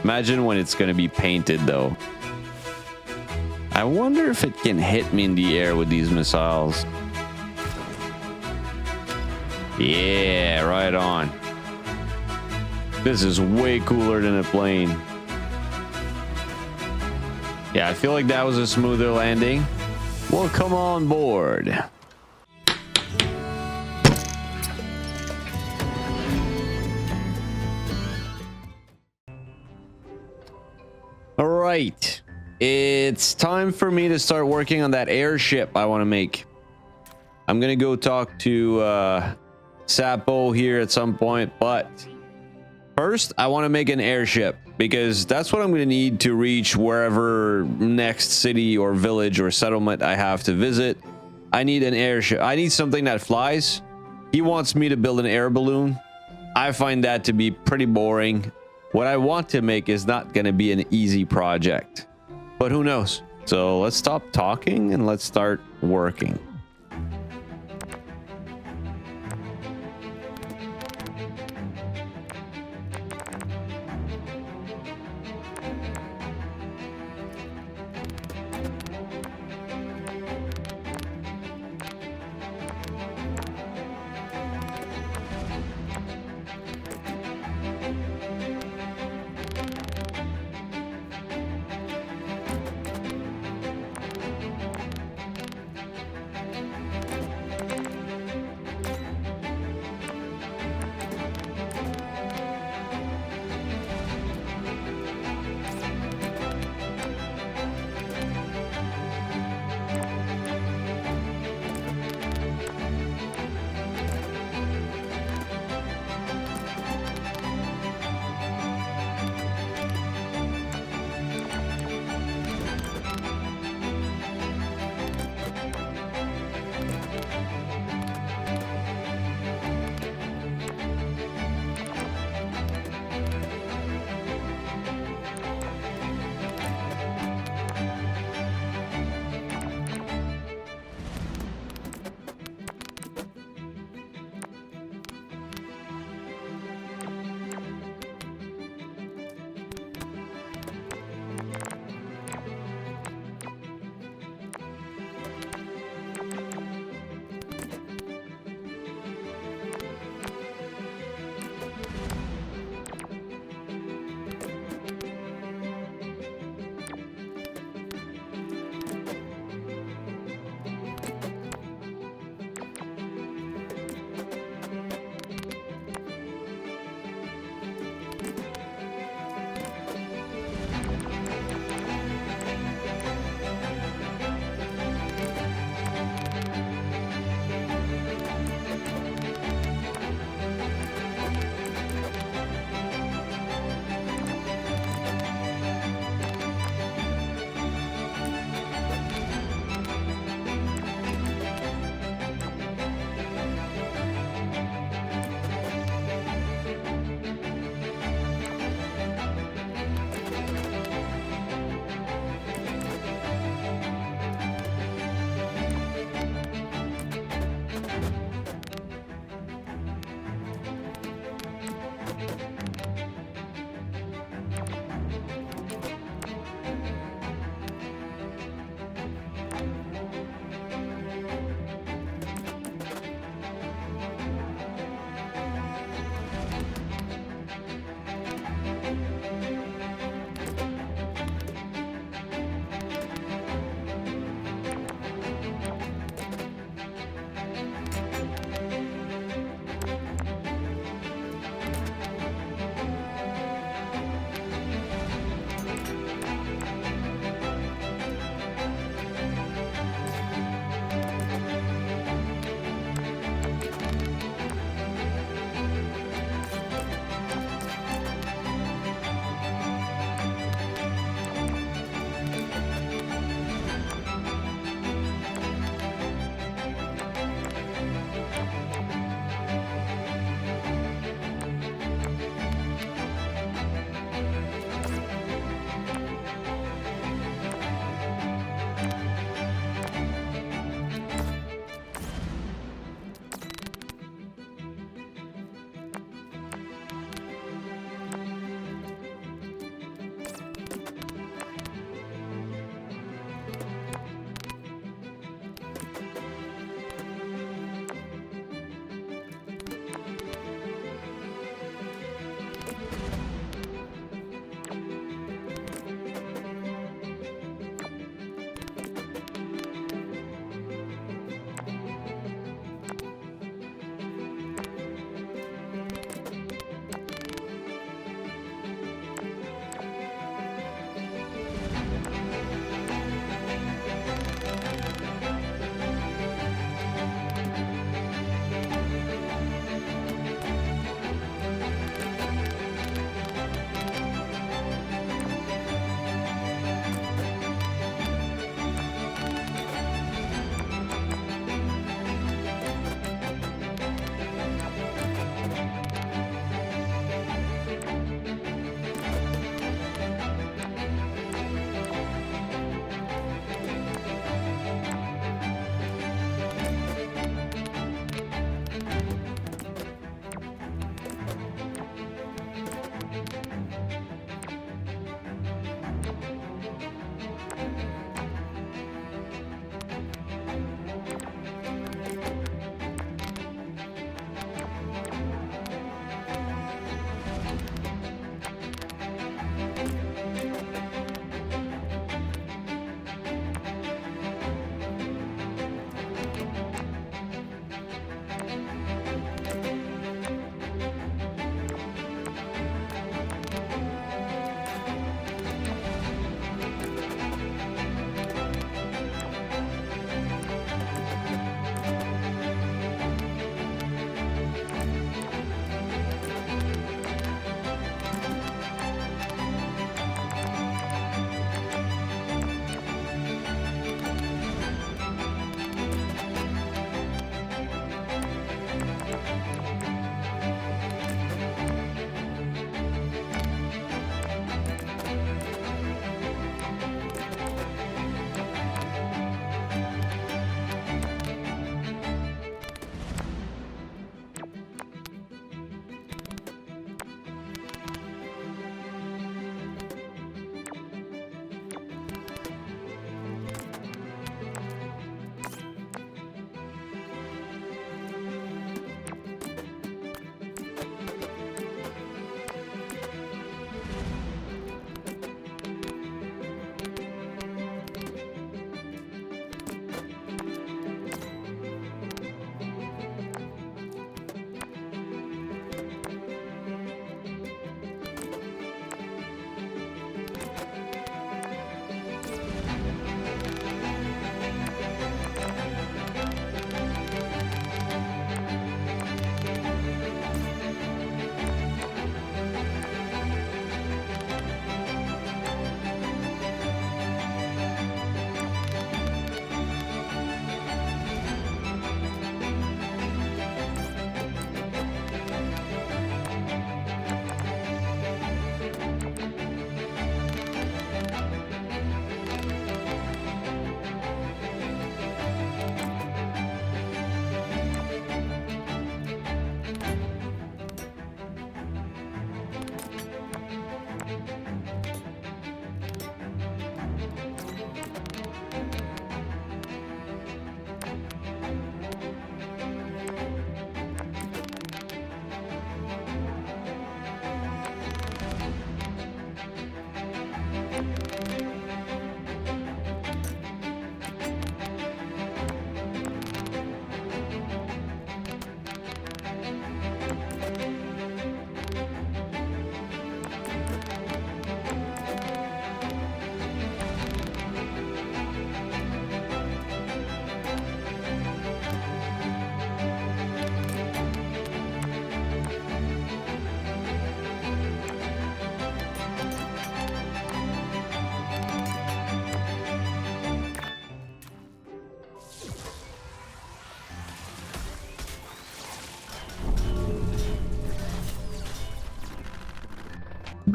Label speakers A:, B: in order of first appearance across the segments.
A: Imagine when it's gonna be painted though. I wonder if it can hit me in the air with these missiles. Yeah, right on. This is way cooler than a plane. Yeah, I feel like that was a smoother landing. Welcome on board. All right. It's time for me to start working on that airship I want to make. I'm going to go talk to Sapo here at some point, but first I want to make an airship because that's what I'm going to need to reach wherever next city or village or settlement I have to visit. I need an airship. I need something that flies. He wants me to build an air balloon. I find that to be pretty boring. What I want to make is not going to be an easy project, but who knows? So let's stop talking and let's start working.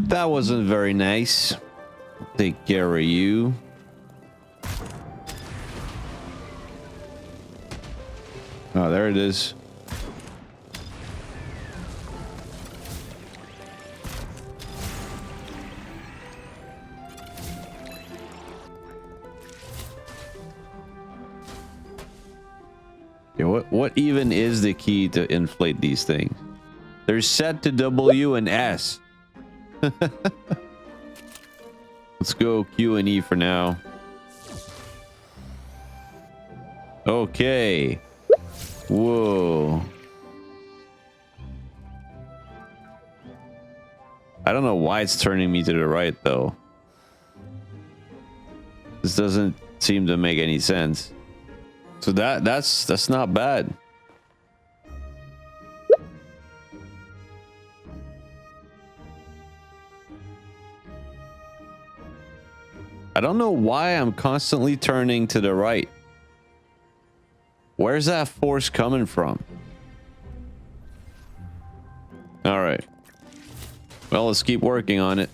A: That wasn't very nice. Take care of you. Oh, there it is. Yeah, what even is the key to inflate these things? They're set to W and S. Let's go Q and E for now. Okay. Whoa. I don't know why it's turning me to the right though. This doesn't seem to make any sense. So that's not bad. I don't know why I'm constantly turning to the right. Where's that force coming from? All right. Well, let's keep working on it.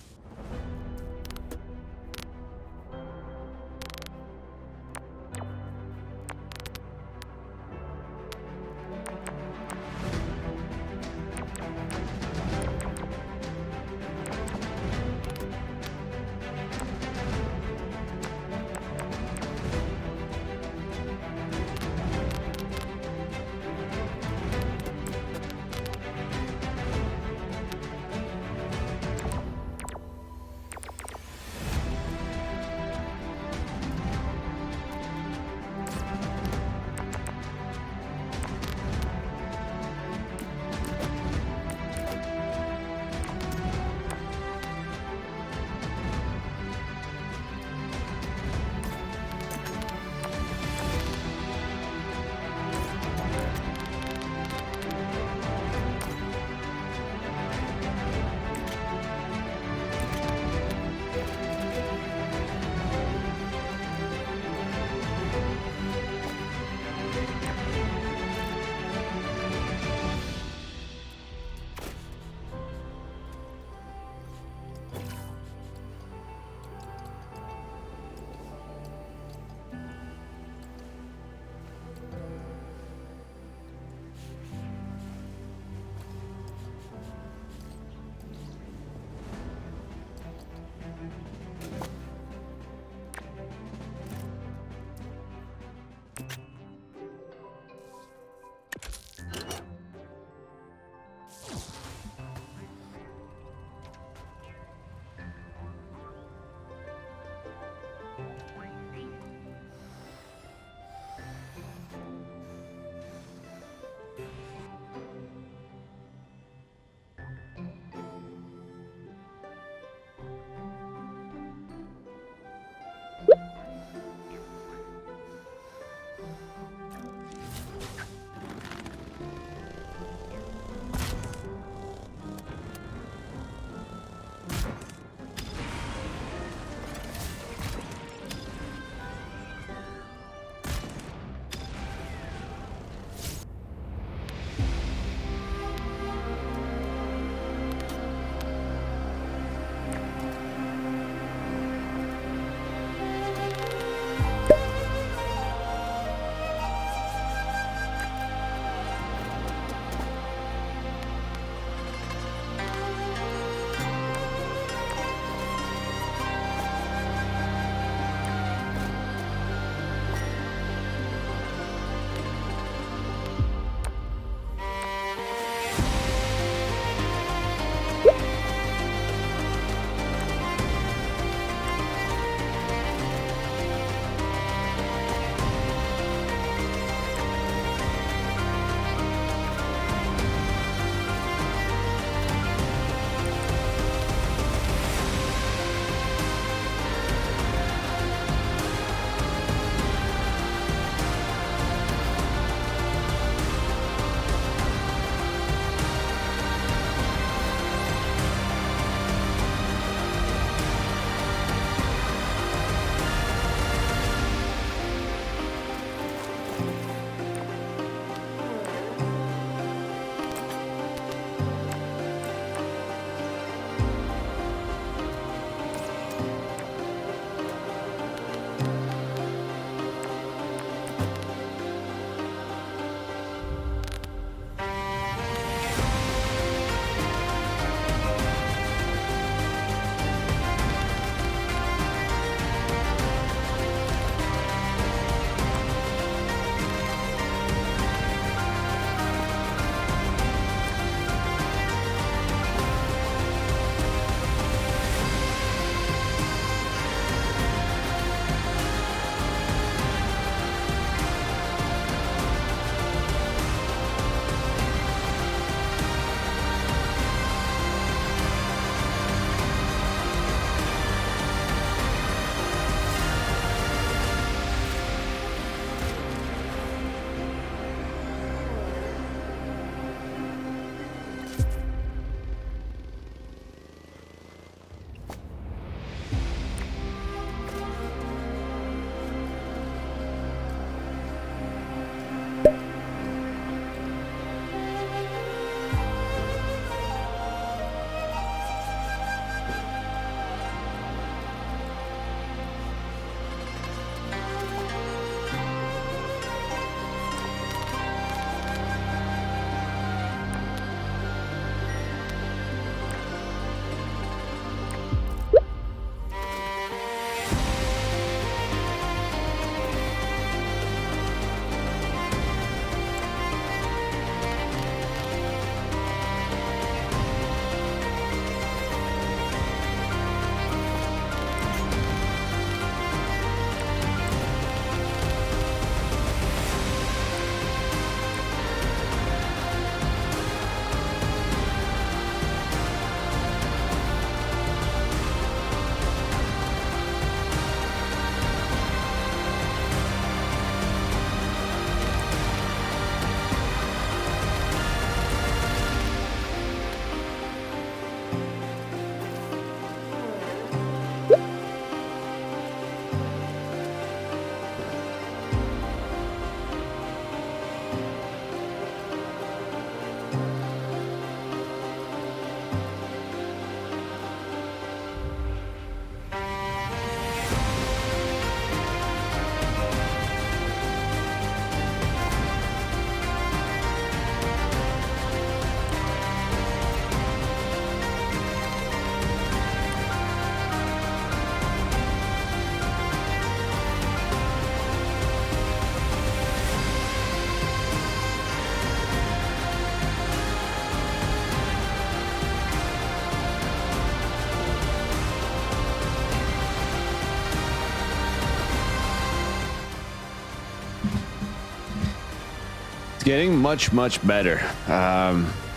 A: getting much better.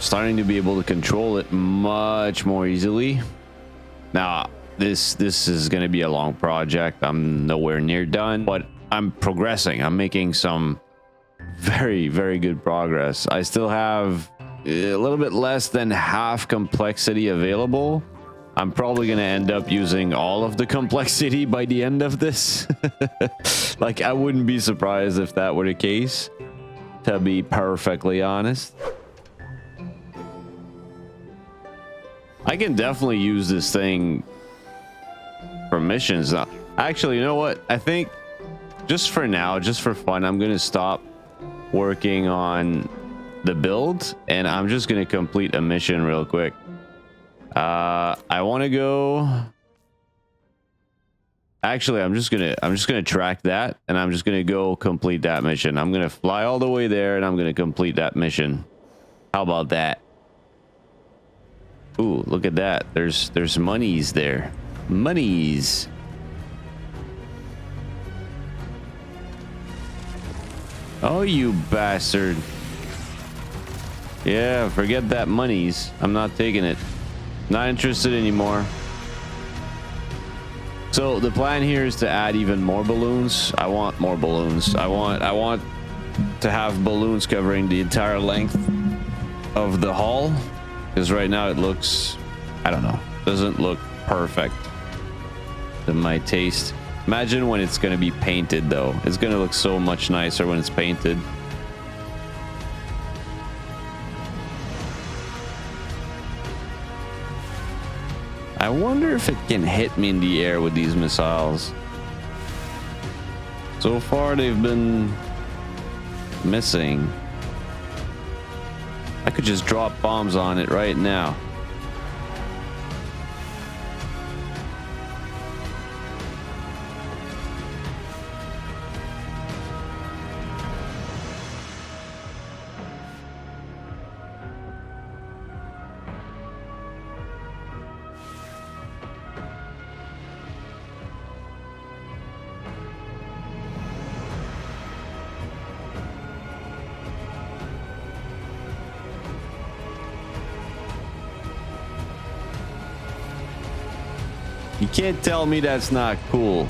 A: Starting to be able to control it much more easily. Now, this is going to be a long project. I'm nowhere near done, but I'm progressing. I'm making some very good progress. I still have a little bit less than half complexity available. I'm probably going to end up using all of the complexity by the end of this. Like, I wouldn't be surprised if that were the case, to be perfectly honest. I can definitely use this thing for missions now. Actually, you know what? I think just for now, just for fun, I'm going to stop working on the build and I'm just going to complete a mission real quick. I want to go. Actually, I'm just gonna track that and I'm just gonna go complete that mission. I'm gonna fly all the way there and I'm gonna complete that mission. How about that? Ooh, look at that. There's monies there. Monies. Oh, you bastard. Yeah, forget that monies. I'm not taking it. Not interested anymore. So the plan here is to add even more balloons. I want more balloons. I want to have balloons covering the entire length of the hull, because right now it looks, I don't know, doesn't look perfect to my taste. Imagine when it's going to be painted though. It's going to look so much nicer when it's painted. I wonder if it can hit me in the air with these missiles. So far, they've been missing. I could just drop bombs on it right now. You can't tell me that's not cool.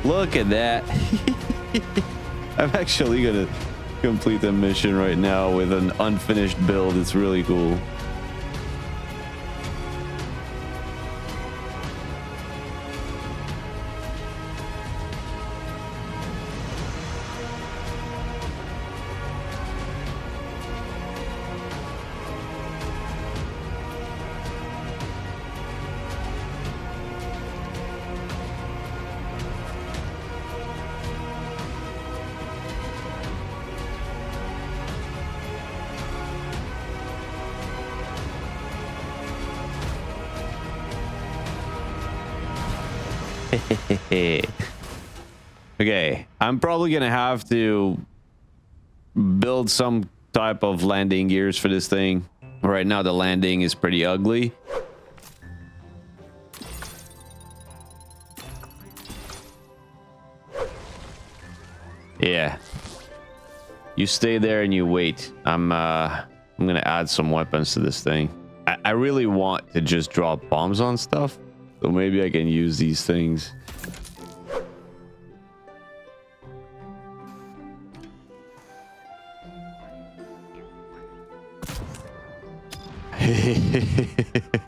A: Look at that. I'm actually gonna complete the mission right now with an unfinished build. It's really cool. Okay, I'm probably gonna have to build some type of landing gears for this thing. Right now the landing is pretty ugly. Yeah, you stay there and you wait. I'm gonna add some weapons to this thing. I really want to just drop bombs on stuff, so maybe I can use these things.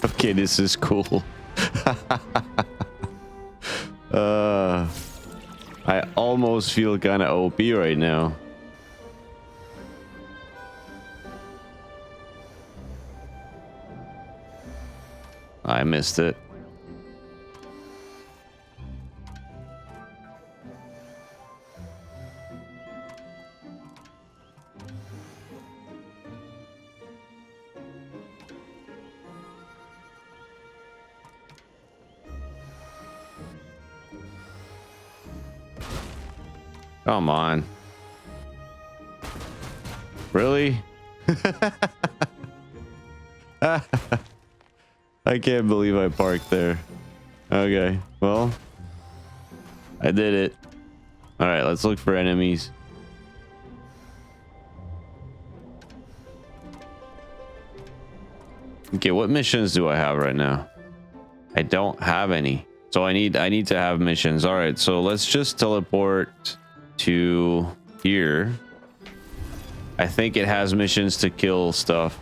A: Okay, this is cool. I almost feel kind of OP right now. I missed it. Come on. Really? I can't believe I parked there. Okay, well, I did it. All right, let's look for enemies. Okay, what missions do I have right now? I don't have any. So I need to have missions. All right, so let's just teleport to here. I think it has missions to kill stuff.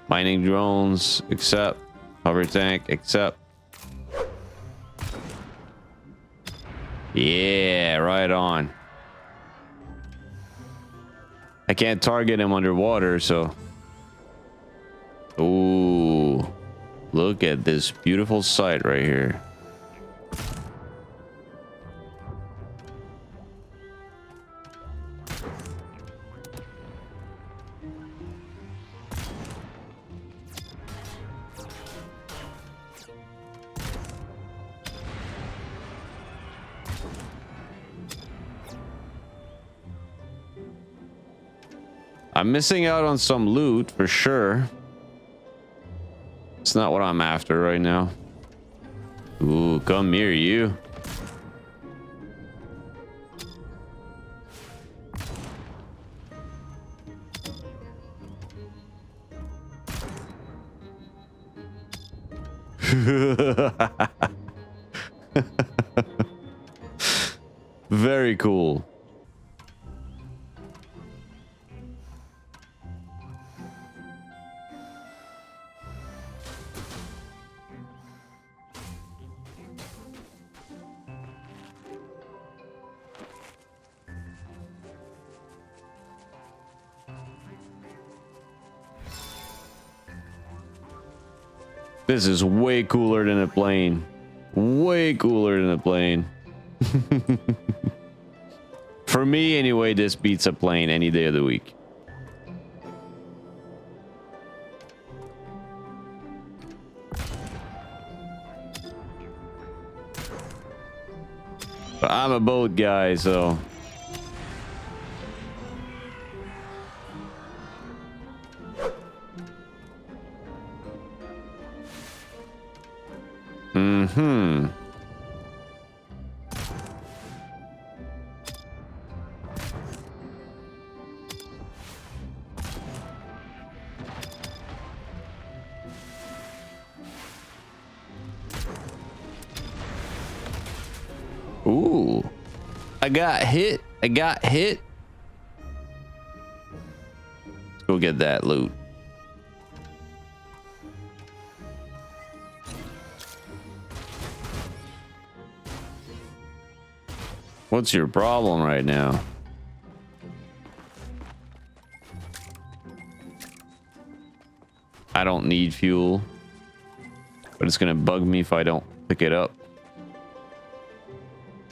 A: Mining drones, accept. Hover tank, accept. Yeah, right on. I can't target him underwater, so. Ooh, look at this beautiful sight right here. I'm missing out on some loot for sure. It's not what I'm after right now. Ooh, come here, you. Very cool. This is way cooler than a plane. Way cooler than a plane. For me, anyway, this beats a plane any day of the week. But I'm a boat guy, so... Mm-hmm. Ooh. I got hit. I got hit. Let's go get that loot. What's your problem right now? I don't need fuel, but it's gonna bug me if I don't pick it up.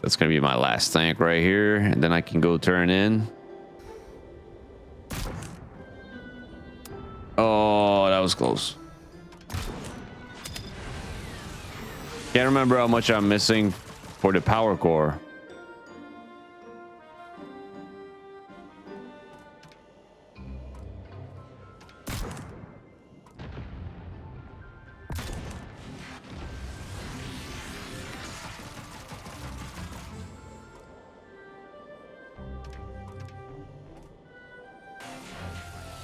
A: That's gonna be my last tank right here, and then I can go turn in. Oh, that was close. Can't remember how much I'm missing for the power core.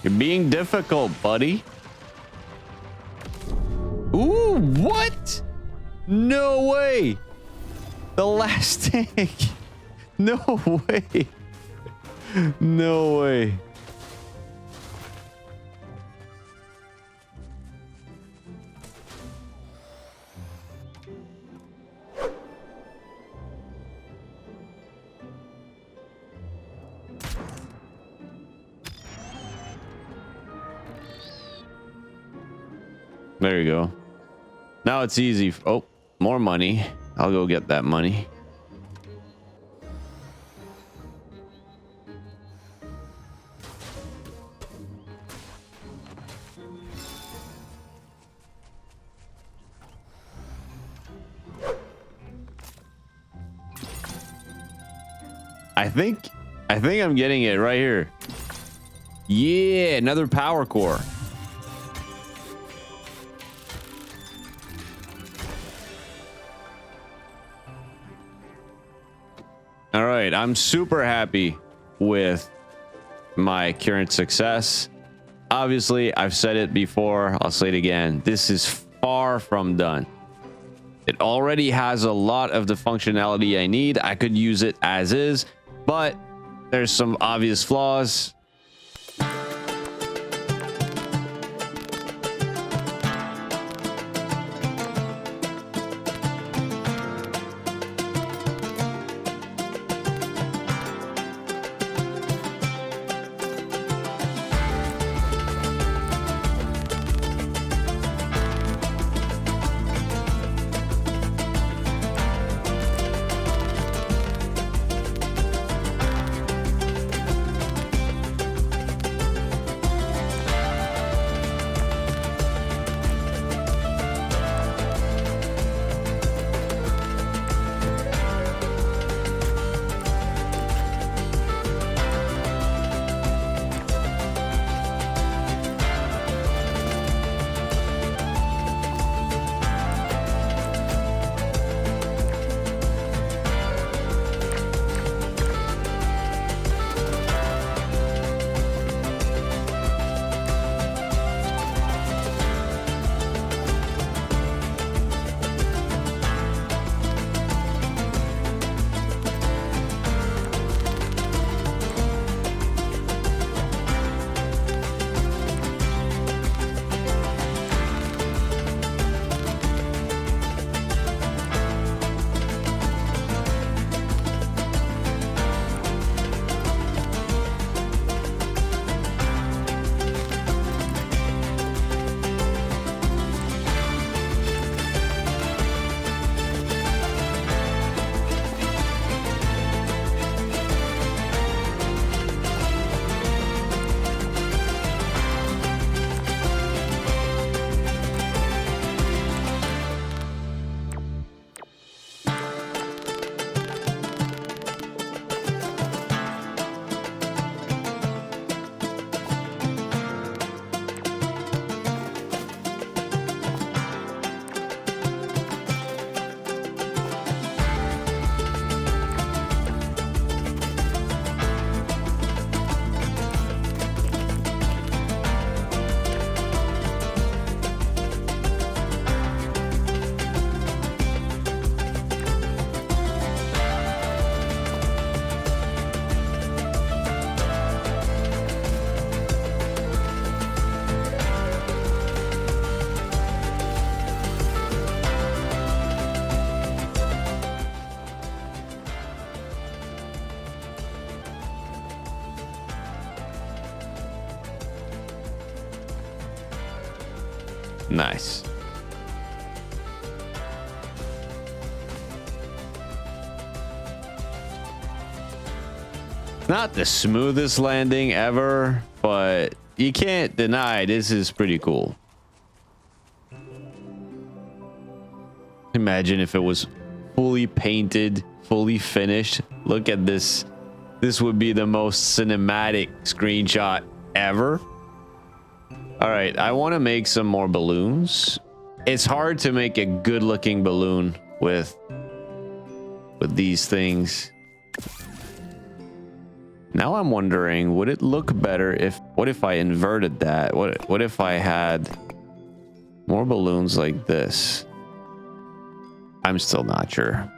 A: You're being difficult, buddy. Ooh, what? No way. The last tank. No way. No way. There you go. Now it's easy. Oh, more money. I'll go get that money. I think I'm getting it right here. Yeah, another power core. All right, I'm super happy with my current success. Obviously, I've said it before, I'll say it again. This is far from done. It already has a lot of the functionality I need. I could use it as is, but there's some obvious flaws. Nice. Not the smoothest landing ever, but you can't deny this is pretty cool. Imagine if it was fully painted, fully finished. Look at this. This would be the most cinematic screenshot ever. All right, I want to make some more balloons. It's hard to make a good looking balloon with these things. Now I'm wondering, would it look better if, what if I inverted that? What if I had more balloons like this? I'm still not sure.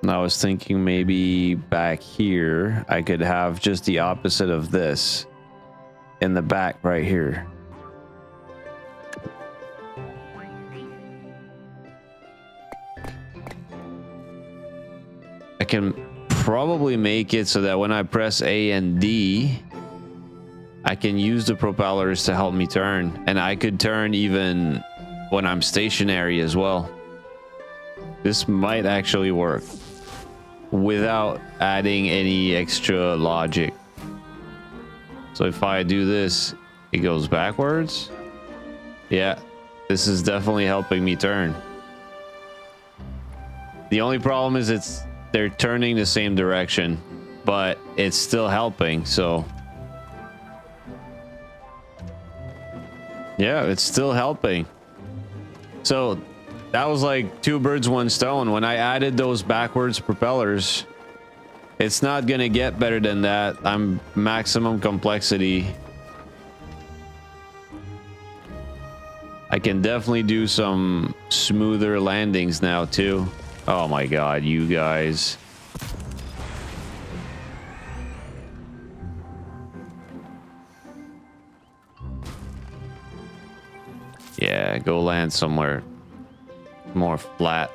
A: And I was thinking maybe back here, I could have just the opposite of this in the back right here. I can probably make it so that when I press A and D, I can use the propellers to help me turn. And I could turn even when I'm stationary as well. This might actually work without adding any extra logic. So if I do this, it goes backwards. Yeah, this is definitely helping me turn. The only problem is they're turning the same direction, but it's still helping. So yeah, it's still helping. So that was like 2 birds, 1 stone. When I added those backwards propellers, it's not gonna get better than that. I'm maximum complexity. I can definitely do some smoother landings now too. Oh my god, you guys. Yeah, go land somewhere more flat.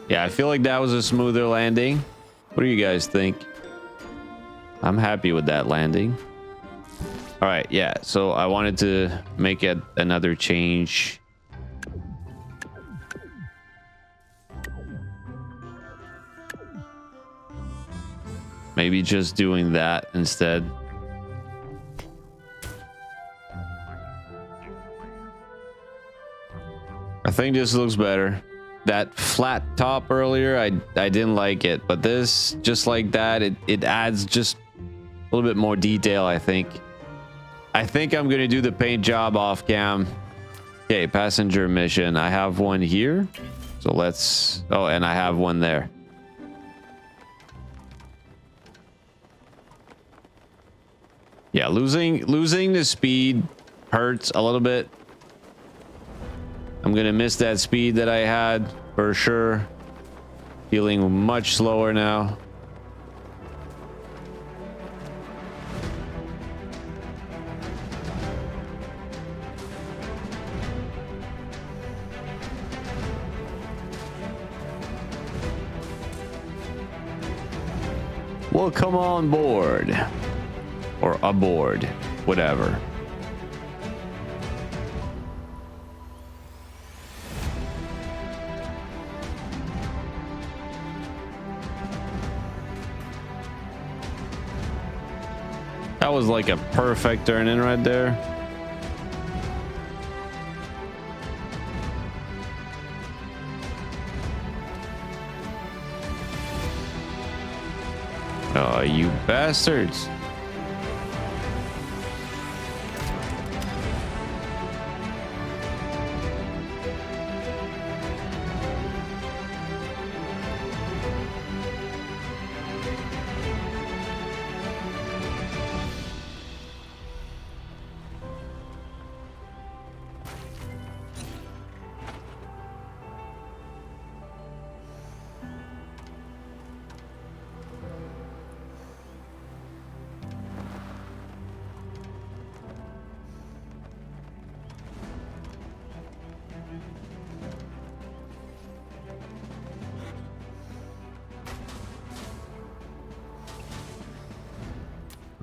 A: Yeah, I feel like that was a smoother landing. What do you guys think? I'm happy with that landing. All right, yeah, so I wanted to make it another change. Maybe just doing that instead. I think this looks better. That flat top earlier, I didn't like it, but this, just like that, it adds just a little bit more detail, I think. I think I'm gonna do the paint job off cam. Okay, passenger mission. I have one here. So let's, oh, and I have one there. Yeah, losing the speed hurts a little bit. I'm gonna miss that speed that I had for sure. Feeling much slower now. Welcome on board. Or aboard, whatever. That was like a perfect turn in right there. Oh, you bastards.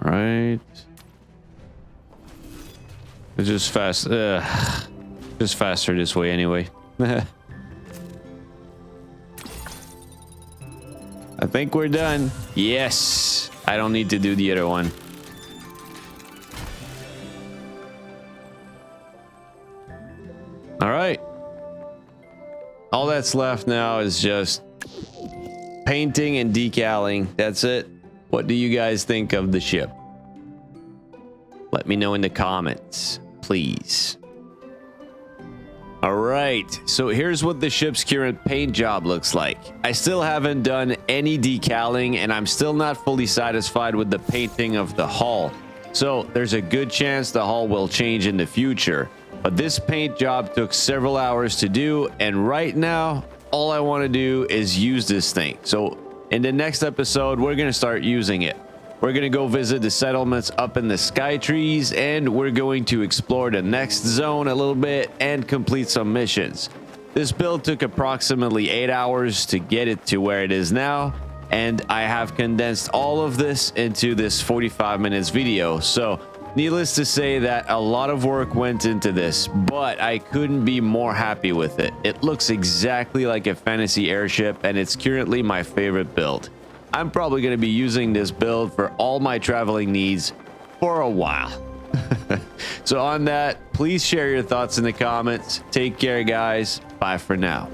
A: Right. It's just fast. Just faster this way anyway. I think we're done. Yes. I don't need to do the other one. All right. All that's left now is just painting and decaling. That's it. What do you guys think of the ship? Let me know in the comments, please. All right, so here's what the ship's current paint job looks like. I still haven't done any decaling, and I'm still not fully satisfied with the painting of the hull. So there's a good chance the hull will change in the future. But this paint job took several hours to do, and right now, all I want to do is use this thing. So in the next episode, we're going to start using it. We're going to go visit the settlements up in the sky trees, and we're going to explore the next zone a little bit and complete some missions. This build took approximately 8 hours to get it to where it is now, and I have condensed all of this into this 45 minutes video. So needless to say that a lot of work went into this, but I couldn't be more happy with it. It looks exactly like a fantasy airship, and it's currently my favorite build. I'm probably going to be using this build for all my traveling needs for a while. So on that, please share your thoughts in the comments. Take care, guys. Bye for now.